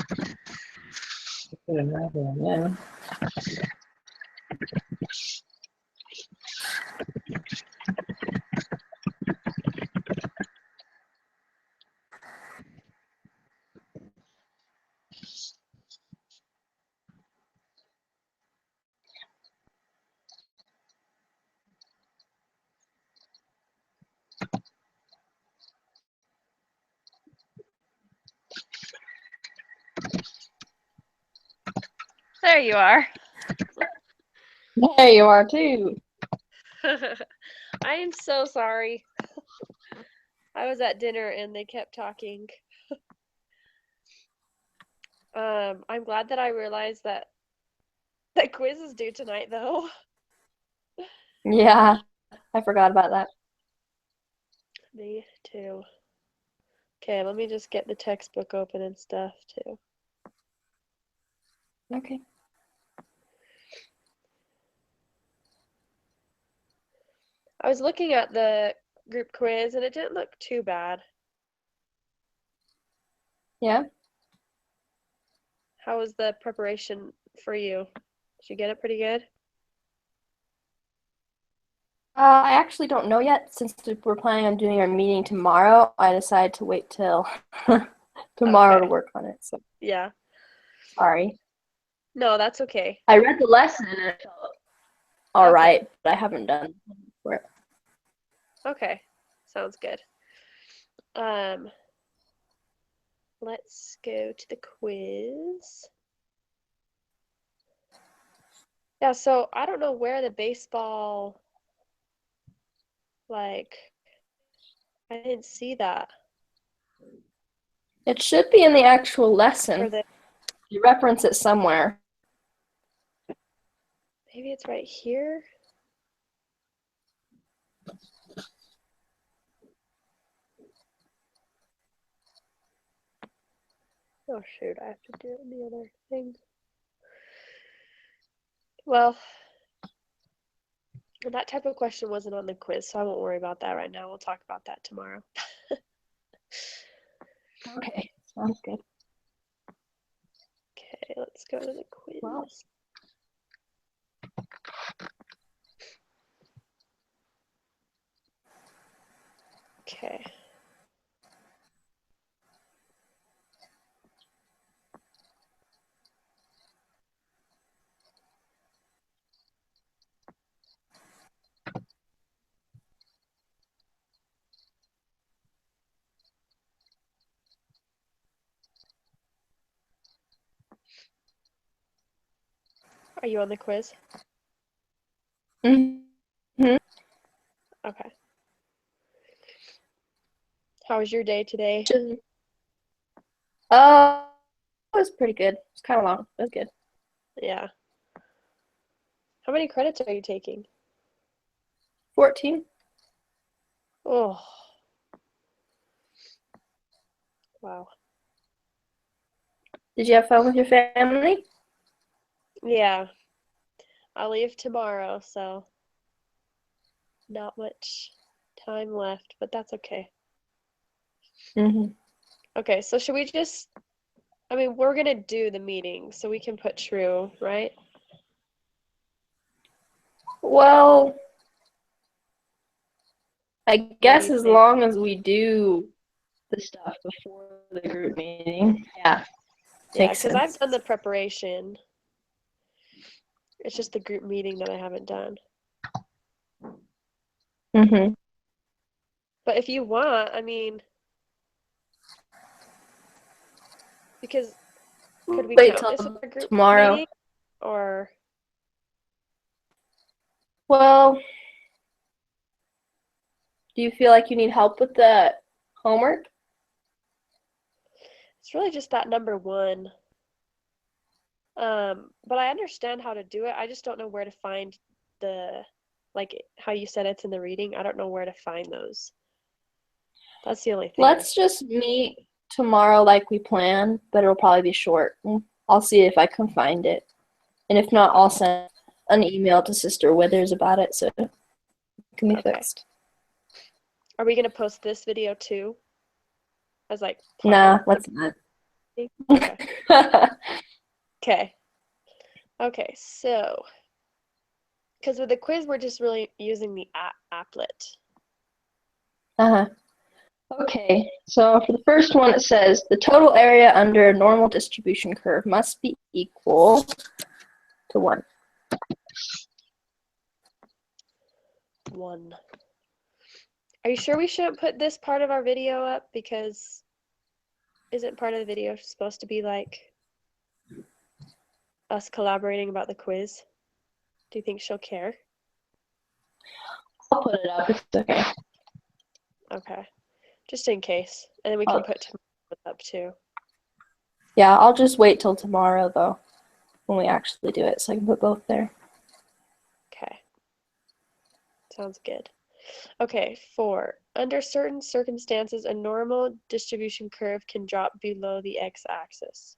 Put another one in. There you are. There you are too. I am so sorry. I was at dinner and they kept talking. I'm glad that I realized that the quiz is due tonight, though. Yeah, I forgot about that. Me too. Okay, let me just get the textbook open and stuff too. Okay. I was looking at the group quiz and it didn't look too bad. Yeah. How was the preparation for you? Did you get it pretty good? I actually don't know yet. Since we're planning on doing our meeting tomorrow, I decided to wait till tomorrow to Okay. work on it. So Yeah. sorry. No, that's okay. I read the lesson and it felt all Okay. right, but I haven't done for it. Okay. Sounds good. Let's go to the quiz. Yeah, so I don't know where the baseball, like, I didn't see that. It should be in the actual For lesson. the, You reference it somewhere. maybe it's right here. Oh shoot, I have to do it in the other thing. Well, that type of question wasn't on the quiz, so I won't worry about that right now. We'll talk about that tomorrow. Okay, sounds good. Okay, let's go to the quiz. Well. Okay. Are you on the quiz? Mm-hmm. Okay. How was your day today? It was pretty good. It's kind of long. It was good. Yeah. How many credits are you taking? 14. Oh. Wow. Did you have fun with your family? Yeah. I'll leave tomorrow, so not much time left, but that's okay. Mm-hmm. Okay, so should we just, I mean, we're gonna do the meeting, so we can put true, right? Well, I What do guess you as think? long as we do the stuff before the group meeting. Yeah, Yeah, makes because I've sense. done the preparation. It's just the group meeting that I haven't done. Mm-hmm. But if you want, I mean, because could we Wait count this as till a group tomorrow. meeting? Or, Well, do you feel like you need help with the homework? it's really just that number one. But I understand how to do it. I just don't know where to find the, like how you said it's in the reading. I don't know where to find those. That's the only thing. Let's just meet tomorrow like we planned, but it'll probably be short. I'll see if I can find it. And if not, I'll send an email to Sister Withers about it so it can be fixed. Are we gonna post this video too? As like part Nah, of let's not. think? Okay. Okay, so because with the quiz, we're just really using the applet. Uh-huh. Okay, so for the first one, it says the total area under a normal distribution curve must be equal to 1. 1. Are you sure we shouldn't put this part of our video up? Because isn't part of the video supposed to be like us collaborating about the quiz? Do you think she'll care? I'll put it up. It's okay. Okay. Just in case. And then we can put tomorrow up too. Yeah, I'll just wait till tomorrow, though, when we actually do it, so I can put both there. Okay. Sounds good. Okay, 4. Under certain circumstances, a normal distribution curve can drop below the x-axis.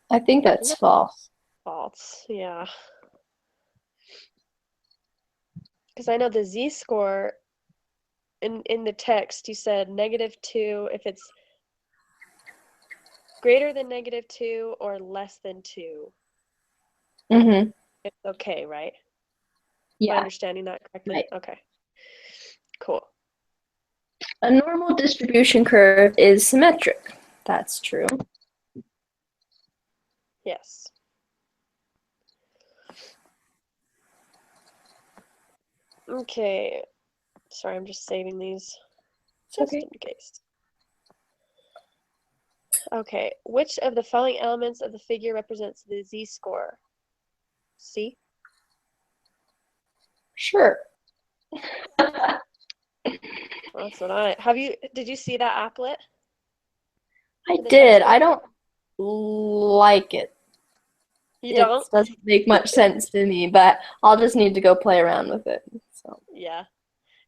I think that's false. False, yeah. Because I know the z-score, in the text, you said -2 if it's greater than -2 or less than 2. Mm-hmm. It's okay, right? Yeah. Am I understanding that correctly? Right. Okay. Cool. A normal distribution curve is symmetric. That's true. Yes. Okay. Sorry, I'm just saving these just in case. Okay. Which of the following elements of the figure represents the z-score? C? Sure. That's what did you see that applet? I did. I don't like it. You don't? It doesn't make much sense to me, but I'll just need to go play around with it. So Yeah.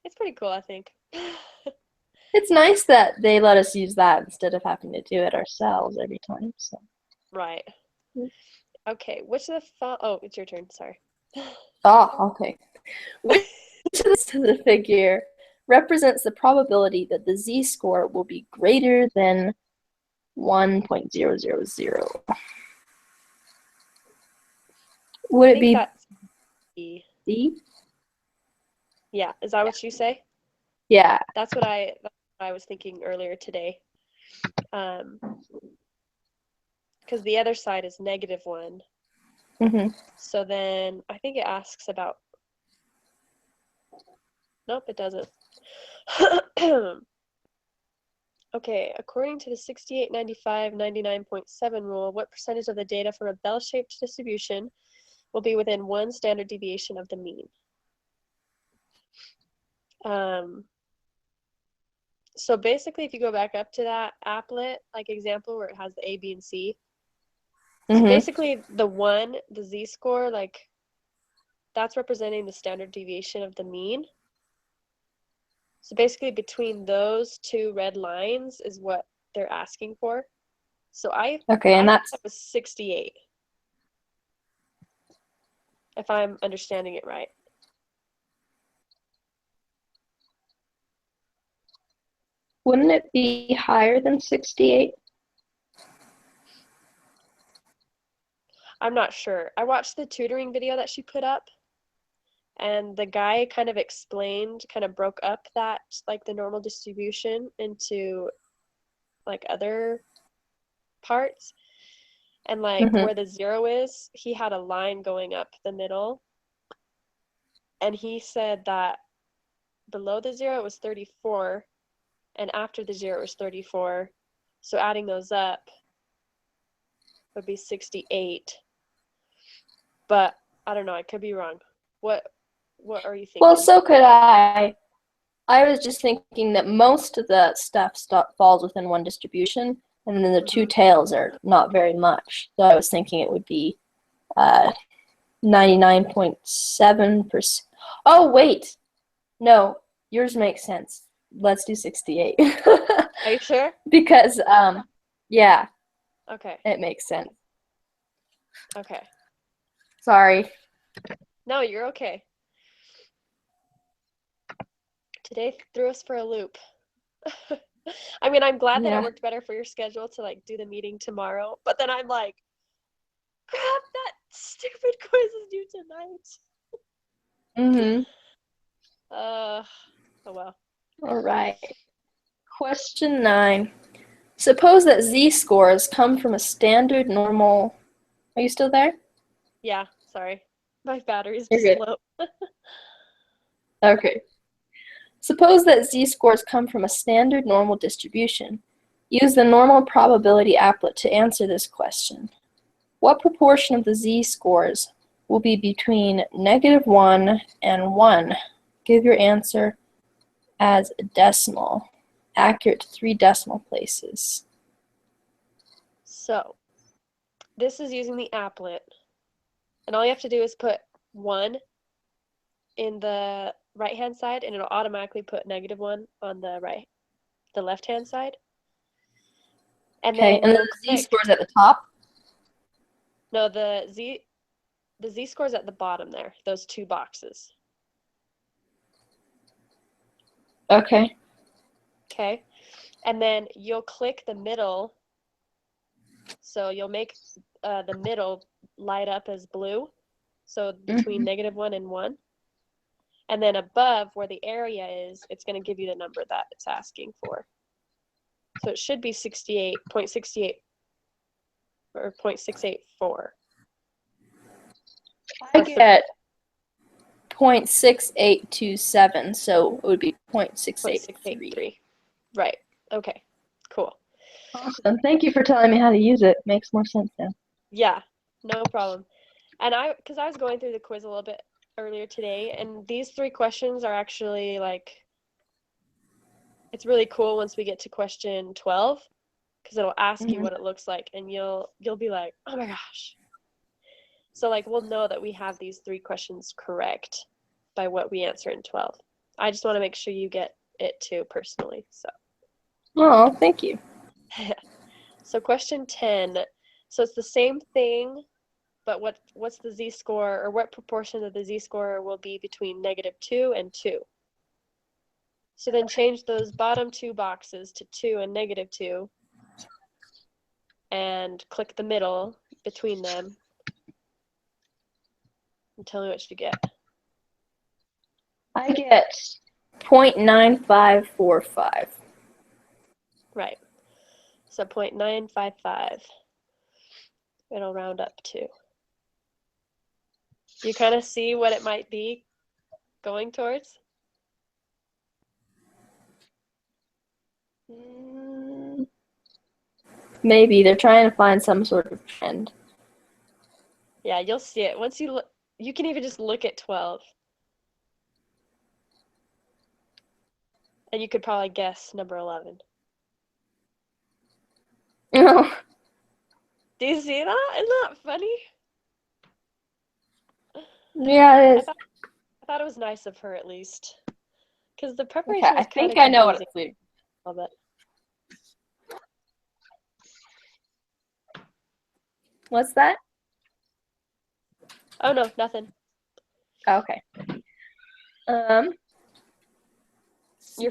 It's pretty cool, I think. it's nice that they let us use that instead of having to do it ourselves every time. So. Right. Okay. Which of the oh, it's your turn. Sorry. Oh, okay. Which of the figure represents the probability that the z-score will be greater than 1.000? Would it be that's E? D? Yeah. Is that what you say? Yeah. That's what I was thinking earlier today. Because the other side is -1. Mm-hmm. So then I think it asks about. Nope, it doesn't. Okay, according to the 68, 95, 99.7 rule, what percentage of the data from a bell-shaped distribution will be within 1 standard deviation of the mean? So basically, if you go back up to that applet, like example where it has the A, B, and C, so basically the z-score, like that's representing the standard deviation of the mean. So basically between those two red lines is what they're asking for. So and that was 68. If I'm understanding it right. Wouldn't it be higher than 68? I'm not sure. I watched the tutoring video that she put up, and the guy kind of broke up that, like, the normal distribution into, like, other parts. And, like, where the 0 is, he had a line going up the middle. And he said that below the 0 it was 34, and after the 0 it was 34. So adding those up would be 68. But I don't know, I could be wrong. What are you thinking? Well, so could I. I was just thinking that most of the stuff falls within one distribution, and then the two tails are not very much. So I was thinking it would be 99.7%. Oh, wait. No, yours makes sense. Let's do 68. Are you sure? Because, yeah. Okay. It makes sense. Okay. Sorry. No, you're okay. Today threw us for a loop. I mean, I'm glad that it Yeah. worked better for your schedule to like do the meeting tomorrow, but then I'm like, crap, that stupid quiz is due tonight. Mm-hmm. Oh well. All right. Question 9. Suppose that z-scores come from a standard normal. Are you still there? Yeah, sorry. My battery's You're just good. low. Okay. Suppose that z-scores come from a standard normal distribution. Use the normal probability applet to answer this question. What proportion of the z-scores will be between -1 and 1? Give your answer as a decimal, accurate to 3 decimal places. So, this is using the applet. And all you have to do is put 1 in the right-hand side, and it'll automatically put -1 on the left-hand side. And Okay, then and then you'll the click. z-scores at the top? No, the z-score's at the bottom there, those 2 boxes. Okay. Okay. And then you'll click the middle. So you'll make the middle light up as blue. So between -1 and 1. And then above where the area is, it's going to give you the number that it's asking for. So it should be 68.68 or 0.684. I get 0.6827, so it would be 0.683. 0.683. Right. Okay. Cool. Awesome. Thank you for telling me how to use it. Makes more sense now. Yeah, no problem. And because I was going through the quiz a little bit earlier today, and these 3 questions are actually like, it's really cool once we get to question 12, because it'll ask you what it looks like, and you'll be like, oh my gosh. So like we'll know that we have these 3 questions correct by what we answer in 12. I just want to make sure you get it too personally. So. Oh, thank you. So question 10. So it's the same thing, but what's the z-score, or what proportion of the z-score will be between -2 and 2? So then change those bottom 2 boxes to 2 and -2, and click the middle between them, and tell me what you get. I get 0.9545. Right. So 0.955. It'll round up to. You kind of see what it might be going towards? Maybe they're trying to find some sort of trend. Yeah, you'll see it. Once you look, you can even just look at 12. And you could probably guess number 11. Oh, Do you see that? Isn't that funny? yeah, it is. I thought it was nice of her at least. Because the Okay, preparation was I kind think of I know what confusing it's weird. a little bit. What's that? Oh no, nothing. Okay. Your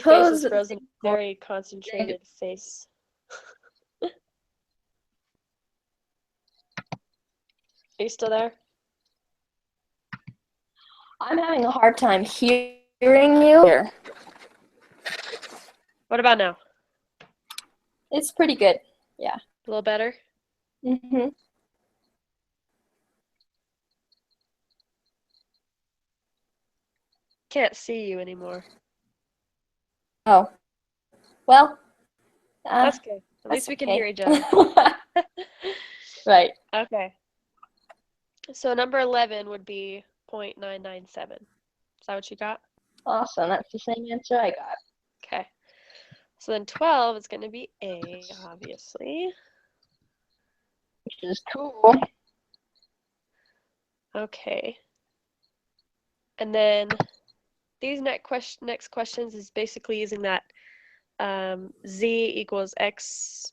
face is Suppose frozen. Very concentrated face. Are you still there? I'm having a hard time hearing you. What about now? It's pretty good. Yeah. A little better? Mm-hmm. Can't see you anymore. Oh. Well. That's good. At least we can hear each other. Right. Okay. So number 11 would be 0.997. Is that what you got? Awesome. That's the same answer I got. Okay. So then 12 is going to be A, obviously. Which is cool. Okay. And then these next questions is basically using that z equals x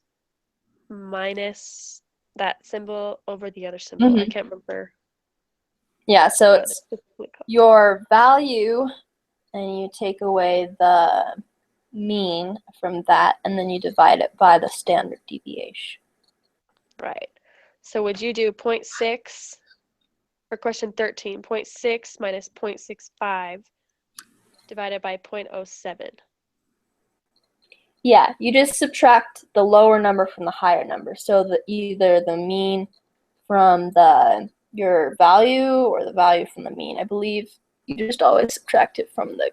minus that symbol over the other symbol. I can't remember. Yeah, so it's your value, and you take away the mean from that, and then you divide it by the standard deviation. Right. So would you do 0.6, or question 13, 0.6 minus 0.65 divided by 0.07? Yeah, you just subtract the lower number from the higher number. So either the mean from your value or the value from the mean. I believe you just always subtract it from the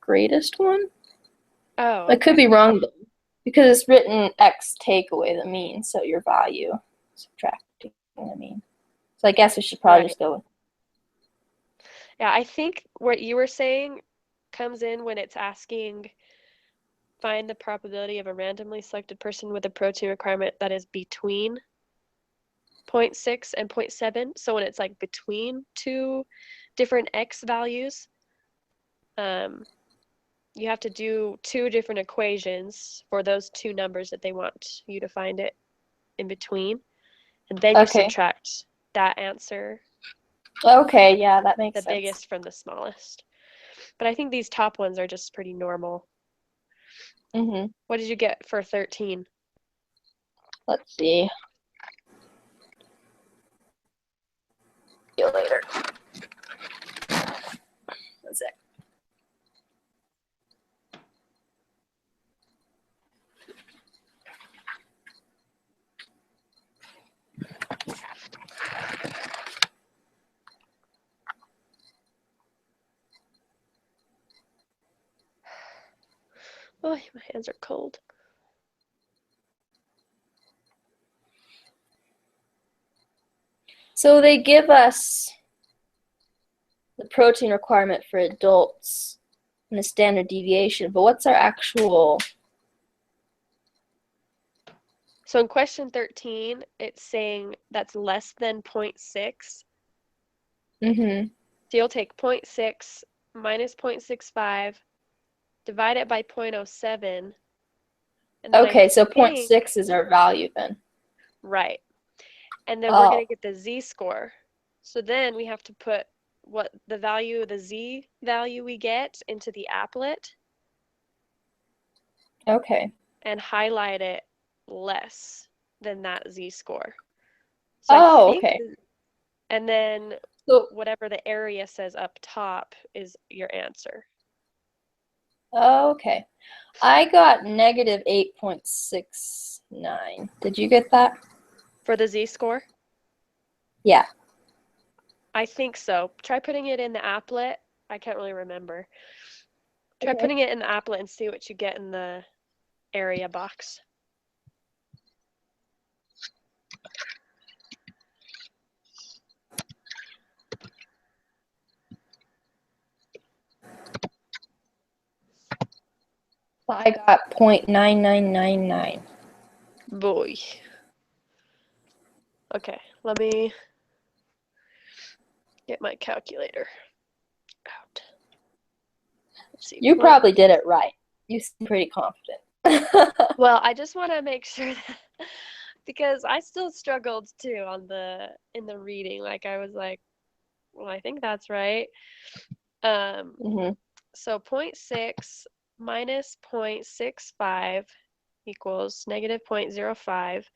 greatest one. Oh, I could be wrong though, because it's written x take away the mean, so your value subtracting the mean. So I guess we should probably just go with. Yeah, I think what you were saying comes in when it's asking find the probability of a randomly selected person with a protein requirement that is between 0.6 and 0.7. So when it's like between two different x values, you have to do two different equations for those two numbers that they want you to find it in between. And then you subtract that answer. Okay, yeah, that makes sense. The biggest from the smallest. But I think these top ones are just pretty normal. What did you get for 13? Let's see. See you later. That's it. Oh, my hands are cold. So they give us the protein requirement for adults and the standard deviation, but what's our actual? So in question 13, it's saying that's less than 0.6. So you'll take 0.6 minus 0.65, divide it by 0.07. And okay, so 0.6 is our value then. Right. And then we're going to get the z-score. So then we have to put what the value, the z value we get into the applet. Okay. And highlight it less than that z-score. So okay. And then whatever the area says up top is your answer. Okay. I got negative 8.69. Did you get that? For the z-score? Yeah. I think so. Try putting it in the applet. I can't really remember. Try putting it in the applet and see what you get in the area box. I got 0.9999. Boy. Okay, let me get my calculator out. Let's see. You probably did it right. You seem pretty confident. Well, I just want to make sure that because I still struggled too in the reading. Like I was like, well, I think that's right. So 0.6 minus 0.65 equals negative 0.05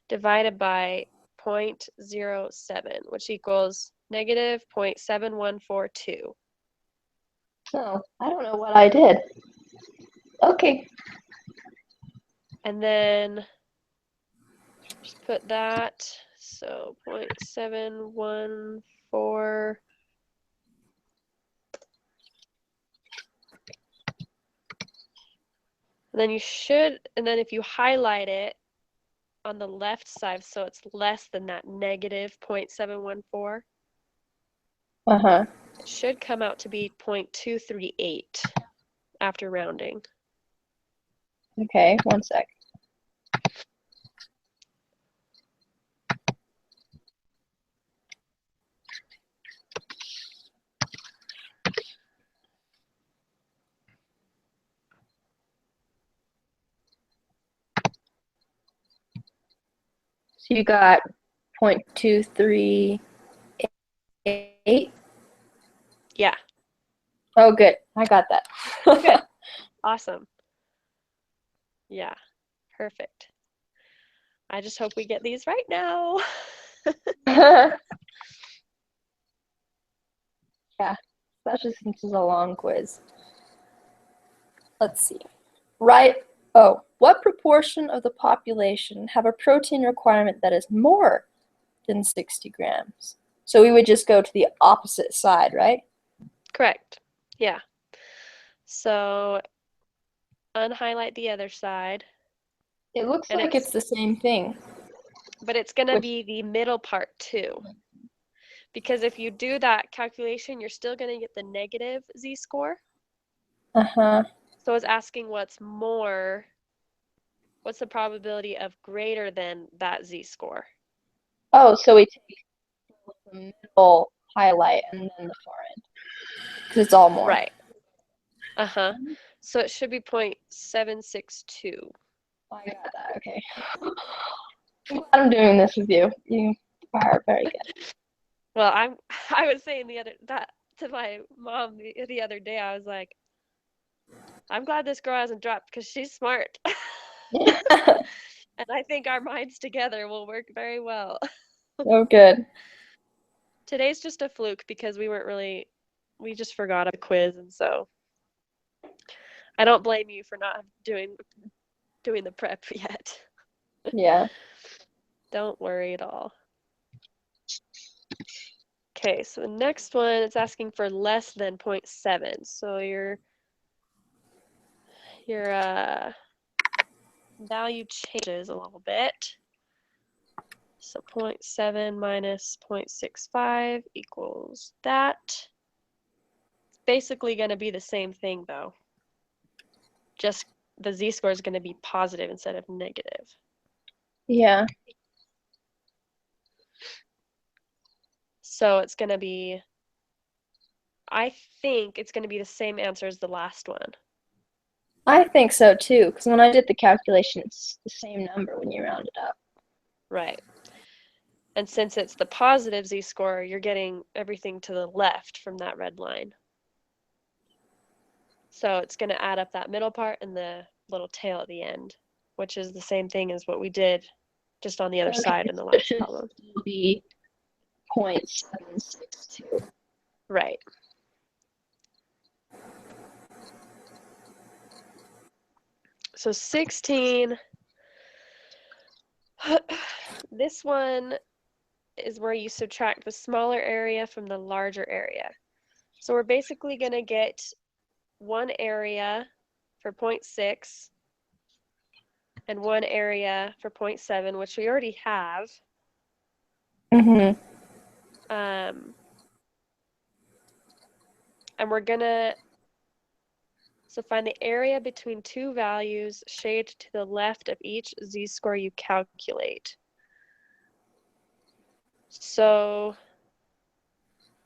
divided by 0.07, which equals negative 0.7142. Oh, I don't know what I did. Okay. And then just put that, so 0.714. And then if you highlight it on the left side, so it's less than that negative 0.714, it should come out to be 0.238 after rounding. Okay, one sec. So you got 0.238? Yeah. Oh, good. I got that. Good. Awesome. Yeah, perfect. I just hope we get these right now. Yeah, especially since it's a long quiz. Let's see. Right. Oh, what proportion of the population have a protein requirement that is more than 60 grams? So we would just go to the opposite side, right? Correct. Yeah. So unhighlight the other side, It looks and like it's the same thing. but it's going to Which, be the middle part too. Because if you do that calculation, you're still going to get the negative z-score. uh-huh. So it's asking what's the probability of greater than that z-score? Oh, so we take the middle highlight and then the far end. Because it's all more. Right. Uh-huh. So it should be 0.762. I got that. Okay. I'm glad I'm doing this with you. You are very good. Well, I was saying that to my mom the other day. I was like, I'm glad this girl hasn't dropped because she's smart. And I think our minds together will work very well. Oh, good. Today's just a fluke because we just forgot a quiz, and so I don't blame you for not doing the prep yet. Yeah. Don't worry at all. Okay, so the next one, it's asking for less than 0.7. So your value changes a little bit. So 0.7 minus 0.65 equals that. It's basically going to be the same thing though. Just the z-score is going to be positive instead of negative. Yeah. So it's going to be, I think it's going to be the same answer as the last one. I think so too, because when I did the calculation, it's the same number when you round it up. Right. And since it's the positive z-score, you're getting everything to the left from that red line. So it's going to add up that middle part and the little tail at the end, which is the same thing as what we did just on the other side in the last problem. It should be 0.762. Right. So 16, this one is where you subtract the smaller area from the larger area. So we're basically going to get one area for 0.6 and one area for 0.7, which we already have. Mm-hmm. And we're going to find the area between two values, shade to the left of each z-score you calculate. So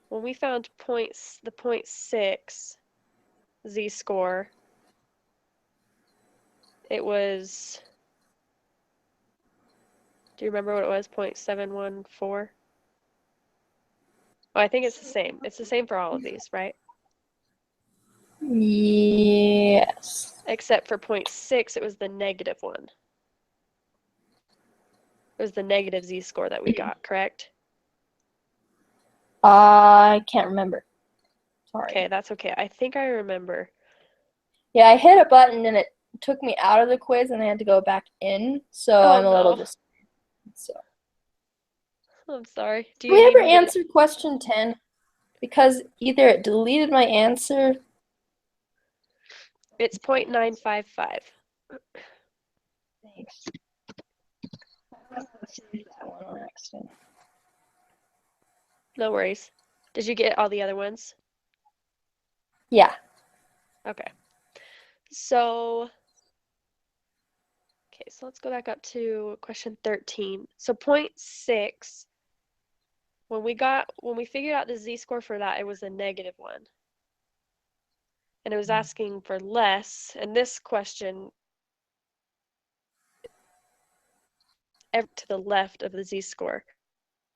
when we found the 0.6 z-score, it was, do you remember what it was? 0.714? Oh, I think it's the same. It's the same for all of these, right? Yes. Except for 0.6, it was the negative one. It was the negative z-score that we got, correct? I can't remember. Sorry. Okay, that's okay. I think I remember. Yeah, I hit a button and it took me out of the quiz and I had to go back in, so I'm a little just. So. I'm sorry. Did we ever answer question 10? Because either it deleted my answer. It's 0.955. Thanks. I saved that one on accident. No worries. Did you get all the other ones? Yeah. Okay. So let's go back up to question 13. So 0.6, when we figured out the z-score for that, it was a negative one. And it was asking for less. And this question, to the left of the z-score.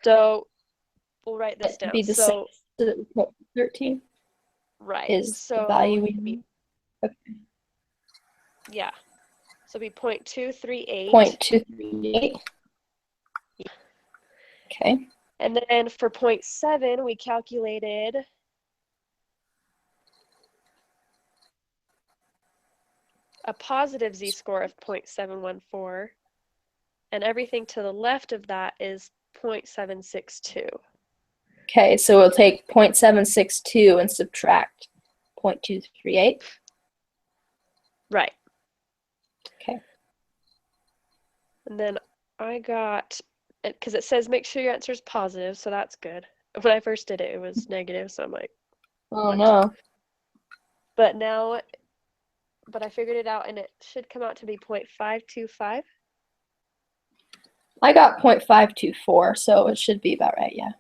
So we'll write this down. Be the same. So 13. Right. Is so the value we need. Okay. Yeah. So it'll be 0.238. 0.238. Okay. And then for 0.7, we calculated a positive z-score of 0.714. And everything to the left of that is 0.762. Okay, so we'll take 0.762 and subtract 0.238. Right. Okay. And then I got, because it says make sure your answer is positive, so that's good. When I first did it, it was negative, so I'm like, Oh no. but I figured it out and it should come out to be 0.525. I got 0.524, so it should be about right, yeah.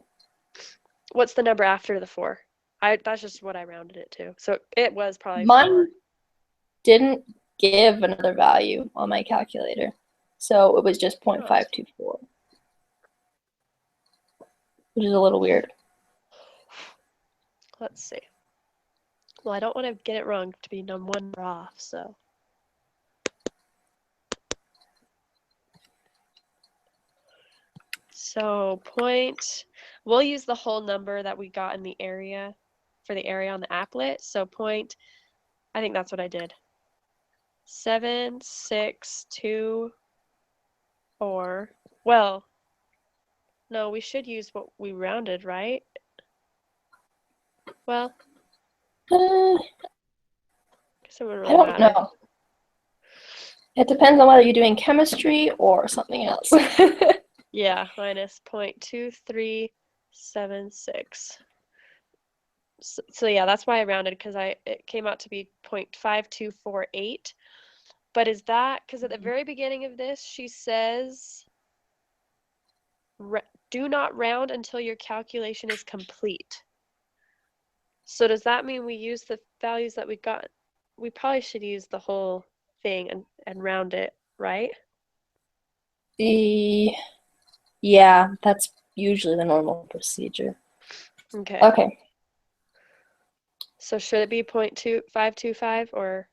What's the number after the 4? That's just what I rounded it to. So it was probably Mine 4. didn't give another value on my calculator, so it was just 0.524, which is a little weird. Let's see. Well, I don't want to get it wrong to be one number off, so. So we'll use the whole number that we got in the area for the area on the applet. So I think that's what I did. 7,624. Well, no, we should use what we rounded, right? Well, I guess it wouldn't really don't matter. know. It depends on whether you're doing chemistry or something else. Yeah, minus 0.2376. So yeah, that's why I rounded, because it came out to be 0.5248. But is that because at the very beginning of this she says do not round until your calculation is complete. So does that mean we use the values that we got? We probably should use the whole thing and round it, right? Yeah, that's usually the normal procedure. Okay. Okay. So should it be 0.2525 or?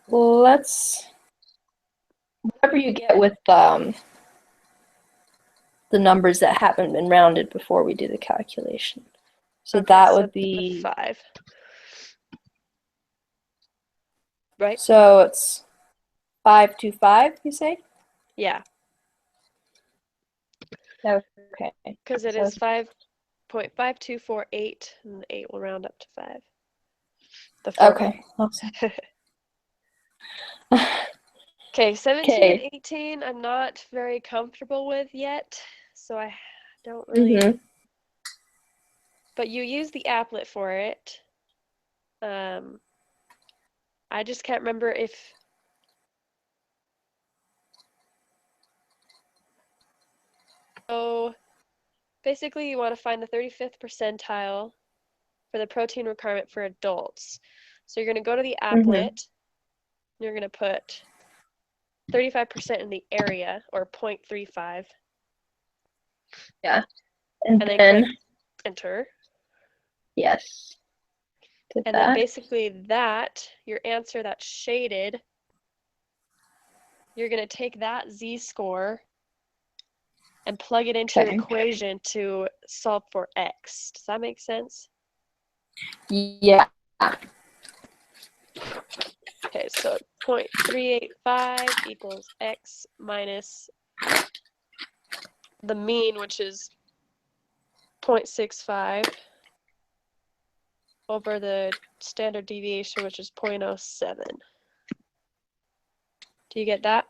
Let's, whatever you get with the numbers that haven't been rounded before we do the calculation. So Okay, that so would be 5. Right? So it's 525, you say? Yeah, Okay. because it So is 5.5248, and the 8 will round up to 5. The 4. okay. Awesome. Okay, 17 Okay. and 18 I'm not very comfortable with yet, so I don't really, but you use the applet for it. I just can't remember if, so basically you want to find the 35th percentile for the protein requirement for adults. So you're going to go to the applet, you're going to put 35% in the area, or 0.35. Yeah. And then click enter. Yes. And then basically that, your answer that's shaded, you're going to take that z-score and plug it into your equation to solve for x. Does that make sense? Yeah. Okay, so 0.385 equals x minus the mean, which is 0.65, over the standard deviation, which is 0.07. Do you get that?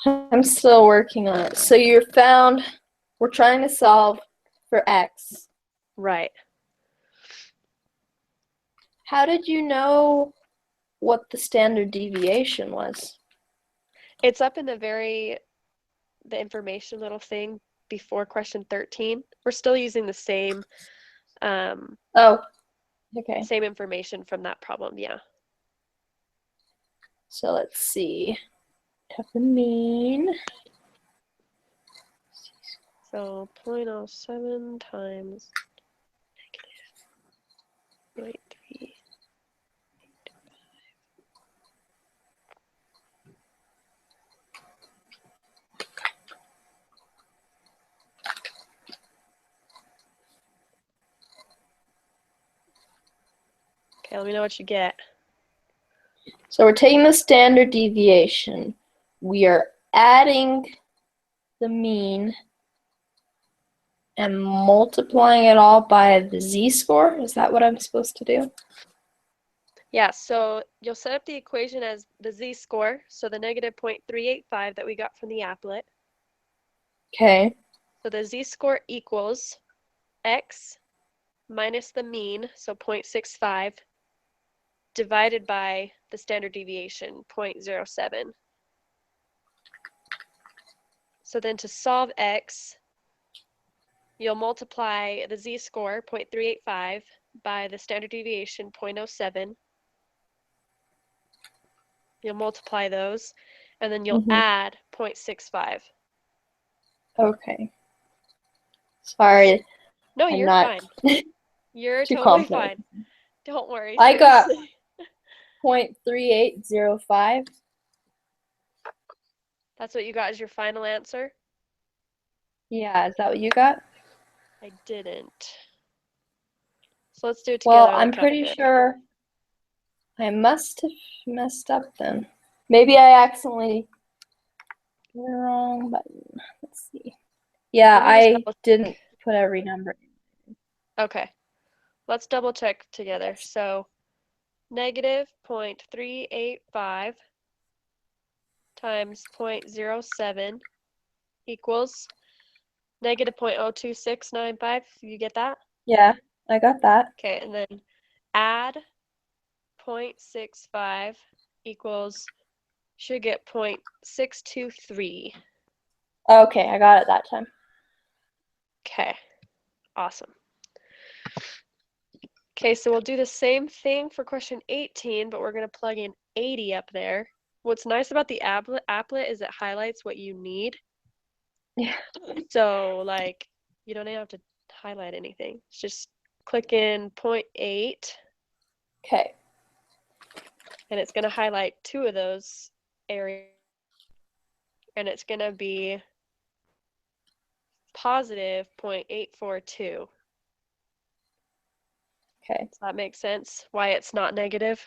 I'm still working on it. So we're trying to solve for x. Right. How did you know what the standard deviation was? It's up in the information little thing before question 13. We're still using the same same information from that problem, yeah. So let's see. Have the mean. So 0.07 times Okay, let me know what you get. So we're taking the standard deviation. We are adding the mean and multiplying it all by the z-score. Is that what I'm supposed to do? Yeah, so you'll set up the equation as the z-score, so the negative 0.385 that we got from the applet. Okay. So the z-score equals x minus the mean, so 0.65, divided by the standard deviation, 0.07. So then to solve x, you'll multiply the z-score, 0.385, by the standard deviation, 0.07. You'll multiply those, and then you'll add 0.65. Okay. Sorry, No, I'm you're not fine. You're too totally confident. fine. Don't worry, I got seriously. 0.3805. That's what you got as your final answer? Yeah, is that what you got? I didn't. So let's do it Well, together on the I'm pretty calculator. sure I must have messed up then. Maybe I accidentally did the wrong button. Let's see. Yeah, Let me just I double didn't put every number. Okay. Let's double check together. So negative 0.385 times 0.07 equals negative 0.02695. You get that? Yeah, I got that. Okay, and then add 0.65 equals, should get 0.623. Okay, I got it that time. Okay, awesome. Okay, so we'll do the same thing for question 18, but we're going to plug in 80 up there. What's nice about the applet is it highlights what you need. Yeah. So, like, you don't even have to highlight anything. It's just click in 0.8, Okay. and it's going to highlight two of those areas. And it's going to be positive 0.842. Okay. Does that make sense? Why it's not negative?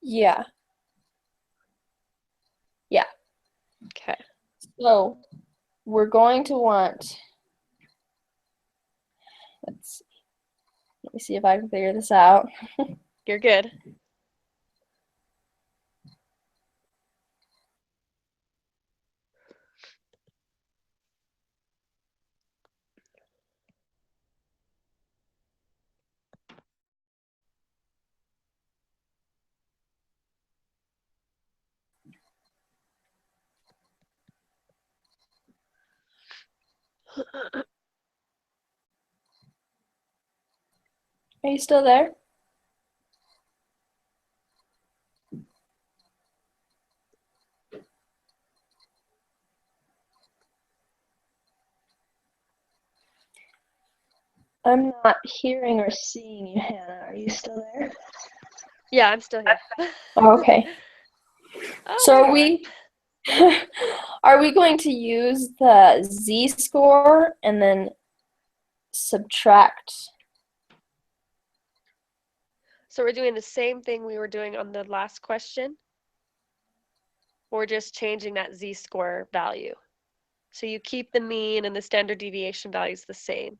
Yeah. Yeah. Okay. So we're going to want, let's see. Let me see if I can figure this out. You're good. Are you still there? I'm not hearing or seeing you, Hannah. Are you still there? Yeah, I'm still here. Oh, okay. Oh, So there are you we are we going to use the z-score and then subtract? So we're doing the same thing we were doing on the last question. We're just changing that z-score value. So you keep the mean and the standard deviation values the same.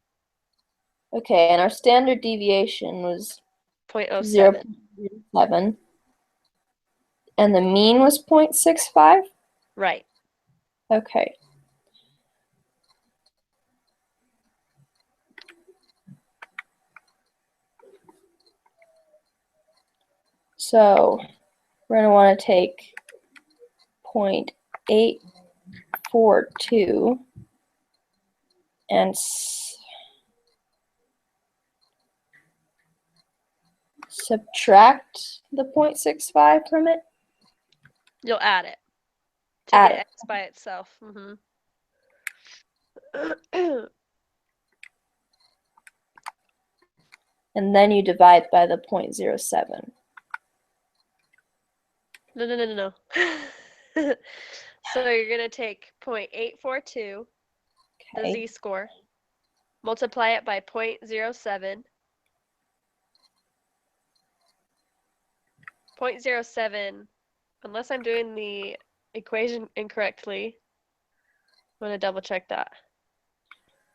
Okay, and our standard deviation was 0.07. 0.07. And the mean was 0.65? Right. Okay. So we're going to want to take 0.842 and subtract the 0.65 from it. You'll add it to Add get it. x by itself. Mm-hmm. And then you divide by the 0.07. No. So you're going to take 0.842, the Okay. z-score, multiply it by 0.07, 0.07, unless I'm doing the equation incorrectly. I'm gonna double check that.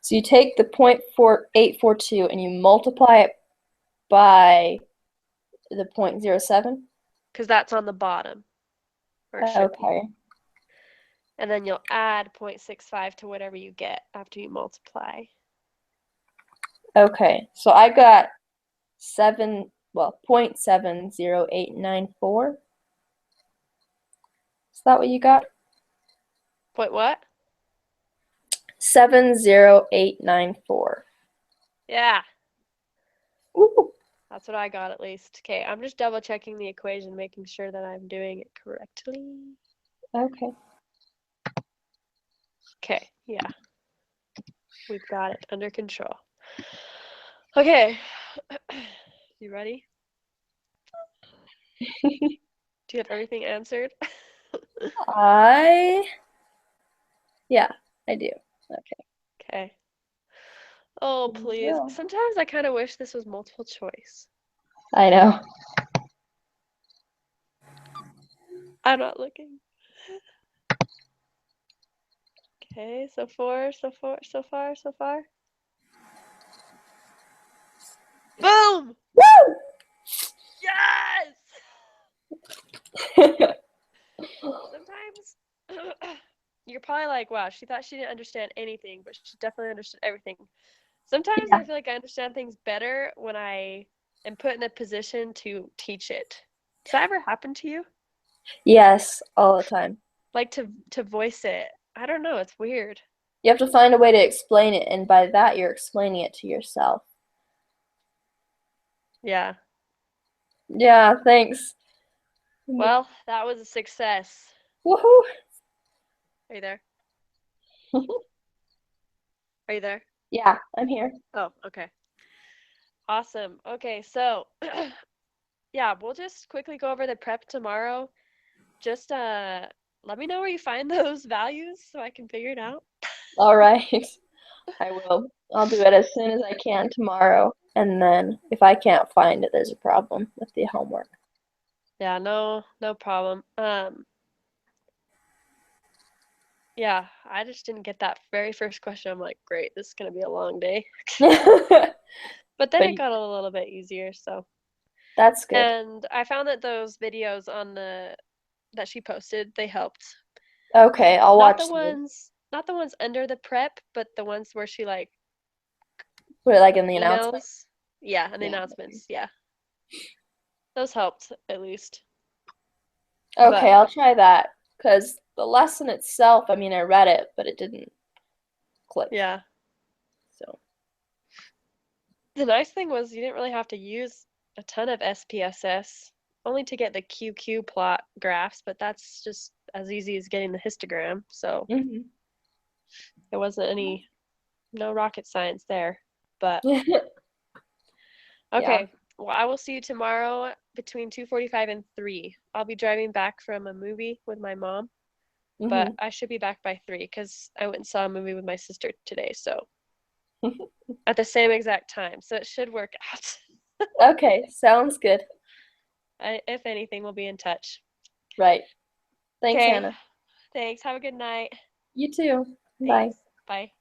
So you take the 0.4842 and you multiply it by the 0.07. Because that's on the bottom. Or it should be. Okay. And then you'll add 0.65 to whatever you get after you multiply. Okay. So I got 0.70894. Is that what you got? Point what? 70894. Yeah, Ooh. that's what I got at least. Okay, I'm just double checking the equation, making sure that I'm doing it correctly. Okay. Okay, yeah. We've got it under control. Okay. You ready? Do you have everything answered? Yeah, I do. Okay. Okay. Oh, please. Yeah. Sometimes I kind of wish this was multiple choice. I know. I'm not looking. Okay, so far. Boom! Woo! Yes! Sometimes you're probably like, wow, she thought she didn't understand anything, but she definitely understood everything. Sometimes Yeah. I feel like I understand things better when I am put in a position to teach it. Does that ever happen to you? Yes, all the time. Like to voice it. I don't know, it's weird. You have to find a way to explain it, and by that you're explaining it to yourself. Yeah. Yeah, thanks. Well, that was a success. Woohoo! Are you there? Are you there? Yeah, I'm here. Oh, okay. Awesome. Okay, so yeah, we'll just quickly go over the prep tomorrow. Just let me know where you find those values so I can figure it out. All right. I will. I'll do it as soon as I can tomorrow. And then if I can't find it, there's a problem with the homework. Yeah, no problem. Yeah, I just didn't get that very first question. I'm like, great, this is gonna be a long day. But then But it got a little bit easier, so. that's good. And I found that those videos on that she posted, they helped. Okay, I'll Not watch the those. not the ones under the prep, but the ones where she like Put it like in the announcement. emails. Yeah, and the Yeah. announcements. Yeah. Those helped at least. Okay, But I'll try that. Because the lesson itself, I mean, I read it, but it didn't click. yeah. So, The nice thing was you didn't really have to use a ton of SPSS, only to get the QQ plot graphs, but that's just as easy as getting the histogram. So mhm. it wasn't no rocket science there. But Yeah. okay, well, I will see you tomorrow between 2:45 and 3. I'll be driving back from a movie with my mom, but Mhm. I should be back by 3 because I went and saw a movie with my sister today. So at the same exact time. So it should work out. Okay, sounds good. If anything, we'll be in touch. Right. Thanks, Okay. Hannah. Thanks. Have a good night. You too. Bye. Thanks. Bye.